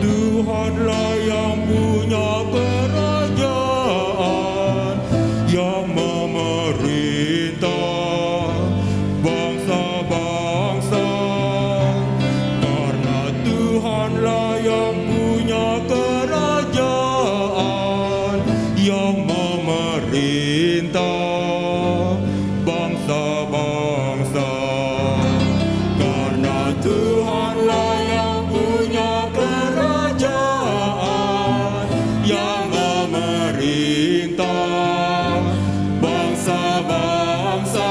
Tuhanlah yang punya kerajaan, yang memerintah bangsa-bangsa. Karena Tuhanlah yang punya kerajaan, yang memerintah bangsa-bangsa. Karena Tuhanlah yang punya yang memerintah bangsa-bangsa.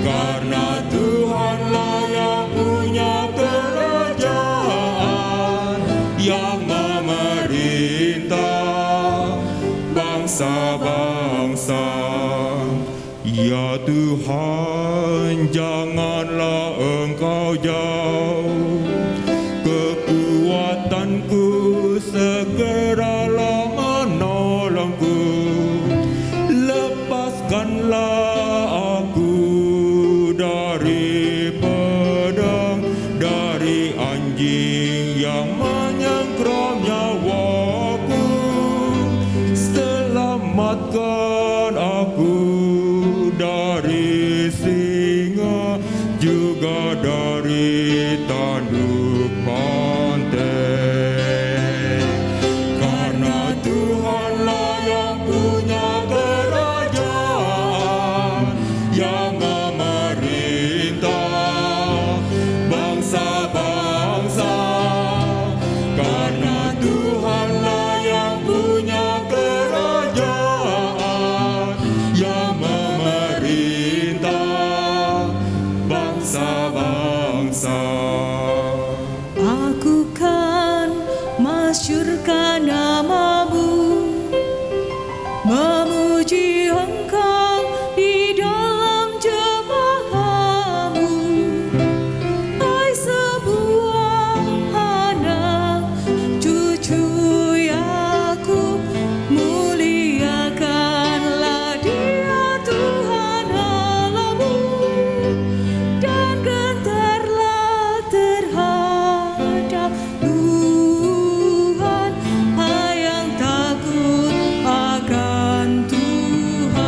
Karena Tuhanlah yang punya kerajaan, yang memerintah bangsa-bangsa. Ya Tuhan, janganlah Engkau jauh, kekuatanku segeralah menolongku. Lepaskanlah aku dari pedang, dari anjing yang menyengkram nyawaku. Selamatkan aku dari singa, juga dari tanduk banteng. Karena Tuhanlah yang punya kerajaan, yang memerintah bangsa-bangsa. Karena Tuhanlah yang punya kerajaan, yang memerintah bangsa-bangsa. Aku kan masyurkan namamu, memuji Engkau di dalam jemaatmu. Hai sebuah anak cucu Yakub, muliakanlah Dia Tuhan Allahmu, dan gentarlah terhadap Tuhan. Hai yang takut akan Tuhan.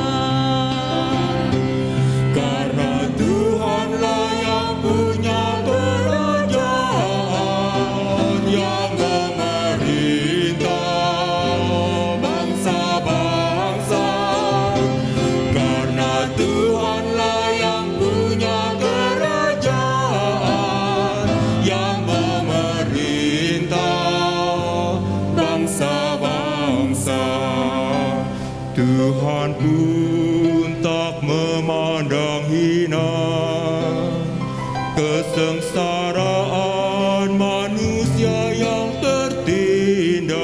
Karena Tuhanlah yang punya kerajaan, yang memerintah bangsa-bangsa. Karena Tuhanlah yang punya kerajaan, yang memerintah bangsa-bangsa. Tuhan pun tak memandang hina kesengsaraan manusia yang tertindas.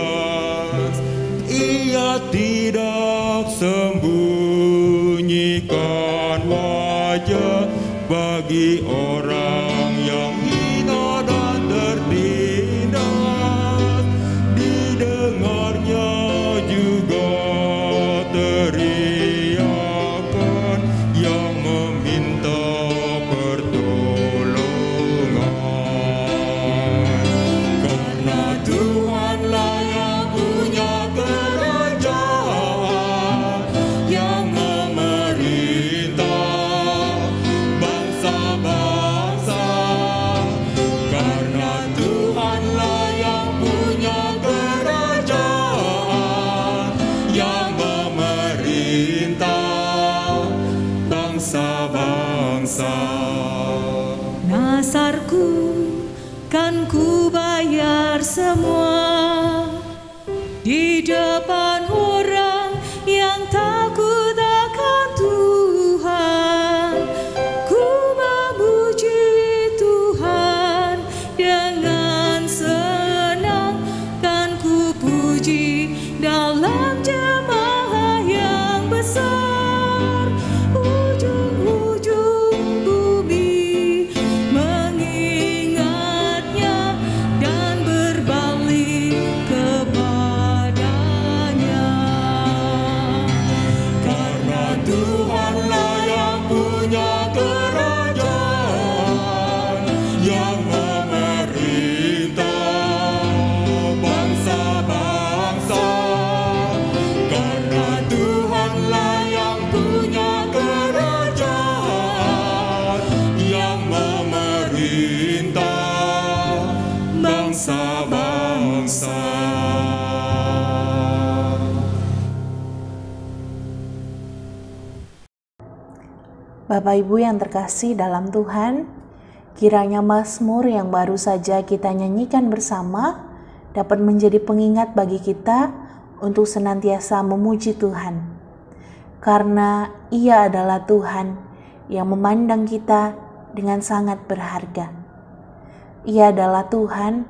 Ia tidak sembunyikan wajah bagi orang yang hina dan tertindas. Didengarnya juga teriakan yang meminta pertolongan. Karena Tuhanlah yang punya kerajaan, yang memerintah bangsa-bangsa. akan ku bayar semua di depan orang yang takut akan Tuhan. Ku memuji Tuhan dengan senang, kan ku puji dalam jemaah yang besar. Ujung-ujung bumi mengingatnya dan berbalik kepadanya. Karena Tuhanlah yang punya kerajaan, yang memerintah bangsa-bangsa. Karena Tuhanlah yang punya kerajaan, yang memerintah bangsa-bangsa. Bapak Ibu yang terkasih dalam Tuhan, kiranya Mazmur yang baru saja kita nyanyikan bersama dapat menjadi pengingat bagi kita untuk senantiasa memuji Tuhan. Karena Ia adalah Tuhan yang memandang kita dengan sangat berharga. Ia adalah Tuhan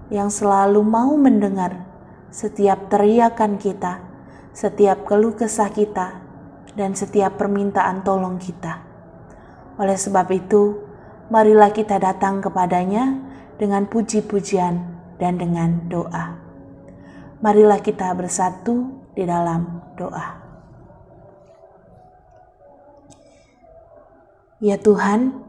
yang selalu mau mendengar setiap teriakan kita, setiap keluh kesah kita, dan setiap permintaan tolong kita. Oleh sebab itu, marilah kita datang kepadanya dengan puji-pujian dan dengan doa. Marilah kita bersatu di dalam doa. Ya Tuhan,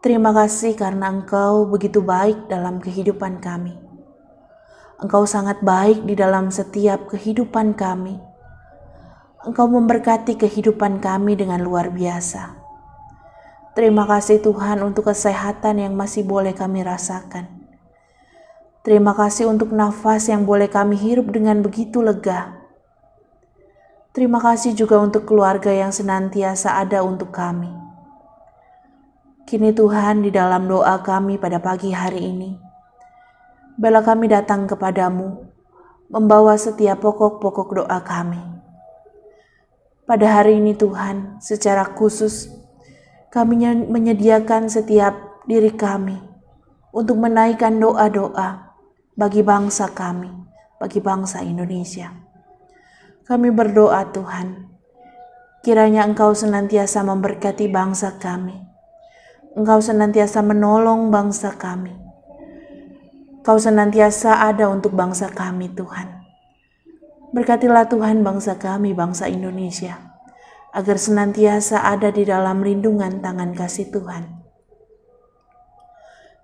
terima kasih karena Engkau begitu baik dalam kehidupan kami. Engkau sangat baik di dalam setiap kehidupan kami. Engkau memberkati kehidupan kami dengan luar biasa. Terima kasih Tuhan untuk kesehatan yang masih boleh kami rasakan. Terima kasih untuk nafas yang boleh kami hirup dengan begitu lega. Terima kasih juga untuk keluarga yang senantiasa ada untuk kami. Kini Tuhan, di dalam doa kami pada pagi hari ini, bila kami datang kepadamu, membawa setiap pokok-pokok doa kami. Pada hari ini Tuhan, secara khusus kami menyediakan setiap diri kami untuk menaikkan doa-doa bagi bangsa kami, bagi bangsa Indonesia. Kami berdoa Tuhan, kiranya Engkau senantiasa memberkati bangsa kami. Engkau senantiasa menolong bangsa kami. Engkau senantiasa ada untuk bangsa kami Tuhan. Berkatilah Tuhan bangsa kami, bangsa Indonesia, agar senantiasa ada di dalam lindungan tangan kasih Tuhan.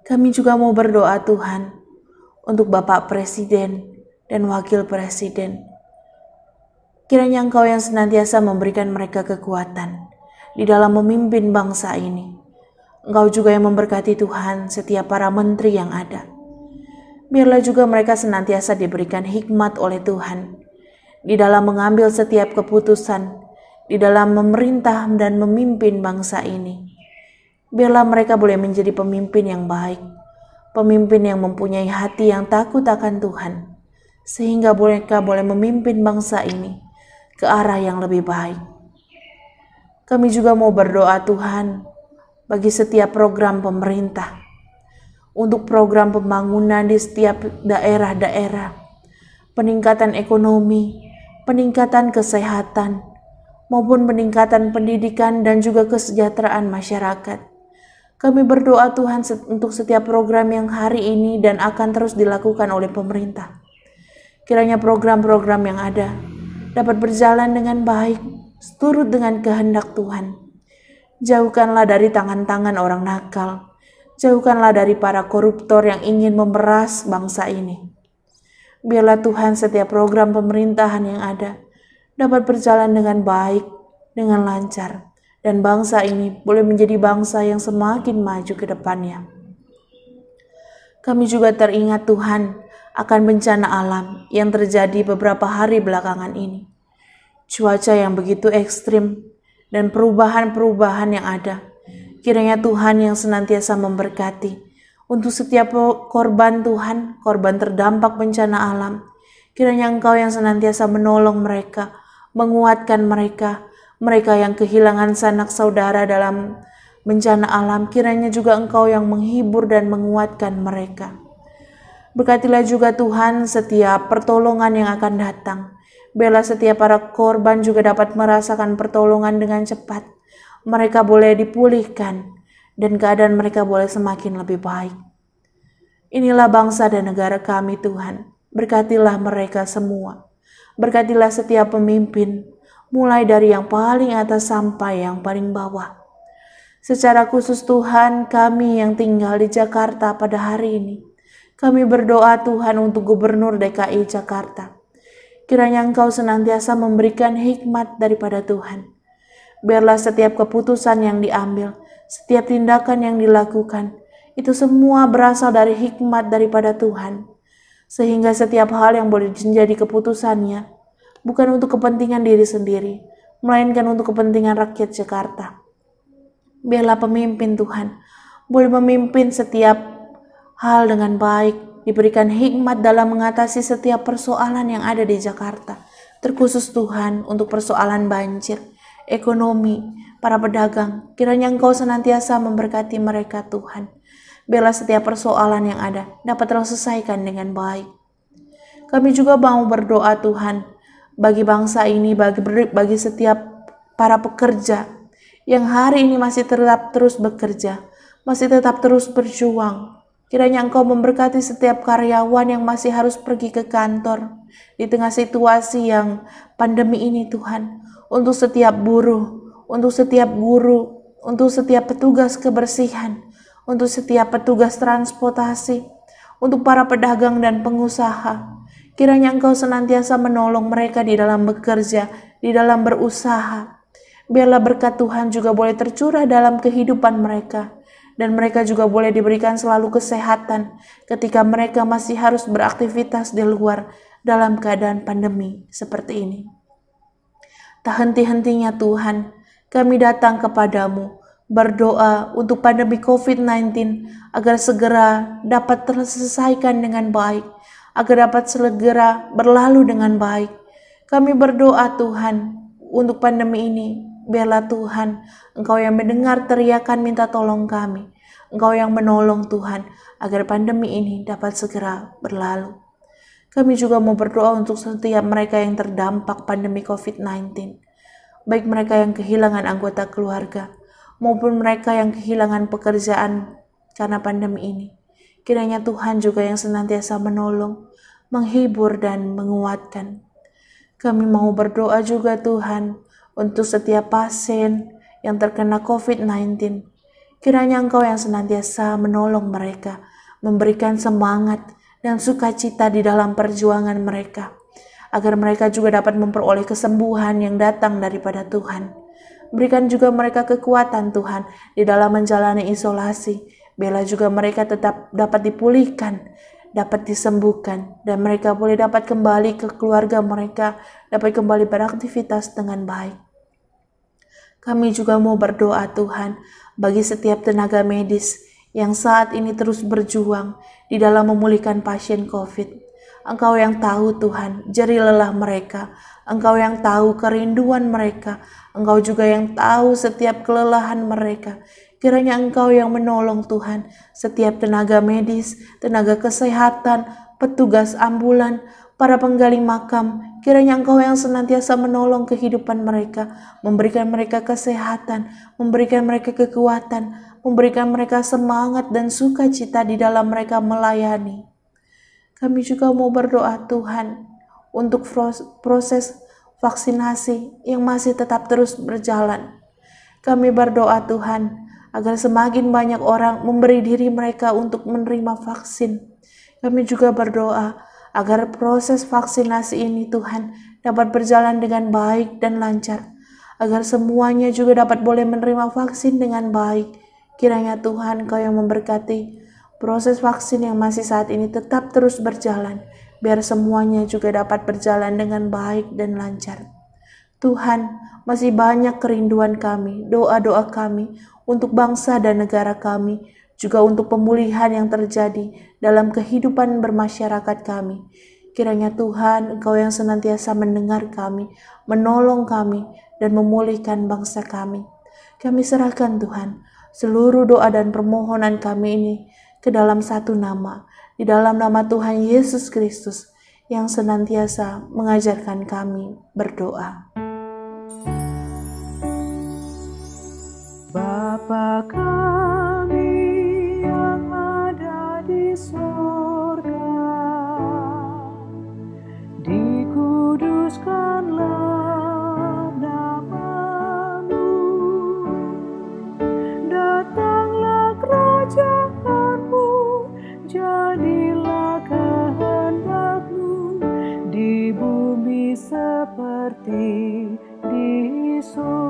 Kami juga mau berdoa Tuhan untuk Bapak Presiden dan Wakil Presiden. Kiranya Engkau yang senantiasa memberikan mereka kekuatan di dalam memimpin bangsa ini. Engkau juga yang memberkati Tuhan setiap para menteri yang ada. Biarlah juga mereka senantiasa diberikan hikmat oleh Tuhan di dalam mengambil setiap keputusan, di dalam memerintah dan memimpin bangsa ini. Biarlah mereka boleh menjadi pemimpin yang baik, pemimpin yang mempunyai hati yang takut akan Tuhan, sehingga mereka boleh memimpin bangsa ini ke arah yang lebih baik. Kami juga mau berdoa Tuhan bagi setiap program pemerintah, untuk program pembangunan di setiap daerah-daerah, peningkatan ekonomi, peningkatan kesehatan, maupun peningkatan pendidikan dan juga kesejahteraan masyarakat. Kami berdoa Tuhan untuk setiap program yang hari ini dan akan terus dilakukan oleh pemerintah. Kiranya program-program yang ada dapat berjalan dengan baik, seturut dengan kehendak Tuhan. Jauhkanlah dari tangan-tangan orang nakal. Jauhkanlah dari para koruptor yang ingin memeras bangsa ini. Biarlah Tuhan setiap program pemerintahan yang ada dapat berjalan dengan baik, dengan lancar, dan bangsa ini boleh menjadi bangsa yang semakin maju ke depannya. Kami juga teringat Tuhan akan bencana alam yang terjadi beberapa hari belakangan ini. Cuaca yang begitu ekstrim dan perubahan-perubahan yang ada. Kiranya Tuhan yang senantiasa memberkati Untuk setiap korban Tuhan, korban terdampak bencana alam, kiranya Engkau yang senantiasa menolong mereka, menguatkan mereka, mereka yang kehilangan sanak saudara dalam bencana alam, kiranya juga Engkau yang menghibur dan menguatkan mereka. Berkatilah juga Tuhan setiap pertolongan yang akan datang. Biarlah setiap para korban juga dapat merasakan pertolongan dengan cepat. Mereka boleh dipulihkan dan keadaan mereka boleh semakin lebih baik. Inilah bangsa dan negara kami Tuhan. Berkatilah mereka semua. Berkatilah setiap pemimpin, mulai dari yang paling atas sampai yang paling bawah. Secara khusus Tuhan, kami yang tinggal di Jakarta pada hari ini, kami berdoa Tuhan untuk Gubernur DKI Jakarta. Kiranya Engkau senantiasa memberikan hikmat daripada Tuhan. Biarlah setiap keputusan yang diambil, setiap tindakan yang dilakukan, itu semua berasal dari hikmat daripada Tuhan. Sehingga setiap hal yang boleh menjadi keputusannya, bukan untuk kepentingan diri sendiri, melainkan untuk kepentingan rakyat Jakarta. Biarlah pemimpin Tuhan boleh memimpin setiap hal dengan baik, diberikan hikmat dalam mengatasi setiap persoalan yang ada di Jakarta. Terkhusus Tuhan untuk persoalan banjir, ekonomi, para pedagang. Kiranya Engkau senantiasa memberkati mereka Tuhan. Biarlah setiap persoalan yang ada dapat terselesaikan dengan baik. Kami juga mau berdoa Tuhan bagi bangsa ini, bagi setiap para pekerja yang hari ini masih tetap terus bekerja, masih tetap terus berjuang. Kiranya Engkau memberkati setiap karyawan yang masih harus pergi ke kantor di tengah situasi yang pandemi ini Tuhan. Untuk setiap buruh, untuk setiap guru, untuk setiap petugas kebersihan, untuk setiap petugas transportasi, untuk para pedagang dan pengusaha. Kiranya Engkau senantiasa menolong mereka di dalam bekerja, di dalam berusaha. Biarlah berkat Tuhan juga boleh tercurah dalam kehidupan mereka. Dan mereka juga boleh diberikan selalu kesehatan ketika mereka masih harus beraktivitas di luar dalam keadaan pandemi seperti ini. Tak henti-hentinya Tuhan, kami datang kepadamu, berdoa untuk pandemi COVID-19 agar segera dapat terselesaikan dengan baik, agar dapat segera berlalu dengan baik. Kami berdoa Tuhan untuk pandemi ini, biarlah Tuhan, Engkau yang mendengar teriakan minta tolong kami. Engkau yang menolong Tuhan, agar pandemi ini dapat segera berlalu. Kami juga mau berdoa untuk setiap mereka yang terdampak pandemi COVID-19. Baik mereka yang kehilangan anggota keluarga, maupun mereka yang kehilangan pekerjaan karena pandemi ini. Kiranya Tuhan juga yang senantiasa menolong, menghibur dan menguatkan. Kami mau berdoa juga Tuhan untuk setiap pasien yang terkena COVID-19. Kiranya Engkau yang senantiasa menolong mereka, memberikan semangat dan sukacita di dalam perjuangan mereka, agar mereka juga dapat memperoleh kesembuhan yang datang daripada Tuhan. Berikan juga mereka kekuatan Tuhan di dalam menjalani isolasi. Biarlah juga mereka tetap dapat dipulihkan, dapat disembuhkan, dan mereka boleh dapat kembali ke keluarga mereka, dapat kembali beraktivitas dengan baik. Kami juga mau berdoa Tuhan bagi setiap tenaga medis yang saat ini terus berjuang di dalam memulihkan pasien COVID. Engkau yang tahu Tuhan, jerih lelah mereka. Engkau yang tahu kerinduan mereka. Engkau juga yang tahu setiap kelelahan mereka. Kiranya Engkau yang menolong Tuhan, setiap tenaga medis, tenaga kesehatan, petugas ambulan, para penggali makam. Kiranya Engkau yang senantiasa menolong kehidupan mereka, memberikan mereka kesehatan, memberikan mereka kekuatan, memberikan mereka semangat dan sukacita di dalam mereka melayani. Kami juga mau berdoa Tuhan untuk proses vaksinasi yang masih tetap terus berjalan. Kami berdoa Tuhan agar semakin banyak orang memberi diri mereka untuk menerima vaksin. Kami juga berdoa agar proses vaksinasi ini Tuhan dapat berjalan dengan baik dan lancar, agar semuanya juga dapat boleh menerima vaksin dengan baik. Kiranya Tuhan Kau yang memberkati proses vaksin yang masih saat ini tetap terus berjalan, biar semuanya juga dapat berjalan dengan baik dan lancar. Tuhan, masih banyak kerinduan kami, doa-doa kami untuk bangsa dan negara kami, juga untuk pemulihan yang terjadi dalam kehidupan bermasyarakat kami. Kiranya Tuhan, Engkau yang senantiasa mendengar kami, menolong kami, dan memulihkan bangsa kami. Kami serahkan Tuhan, seluruh doa dan permohonan kami ini ke dalam satu nama, di dalam nama Tuhan Yesus Kristus, yang senantiasa mengajarkan kami berdoa. Bapa kami yang ada di surga, dikuduskanlah nama-Mu, datanglah kerajaan-Mu, jadilah kehendak-Mu di bumi seperti di surga.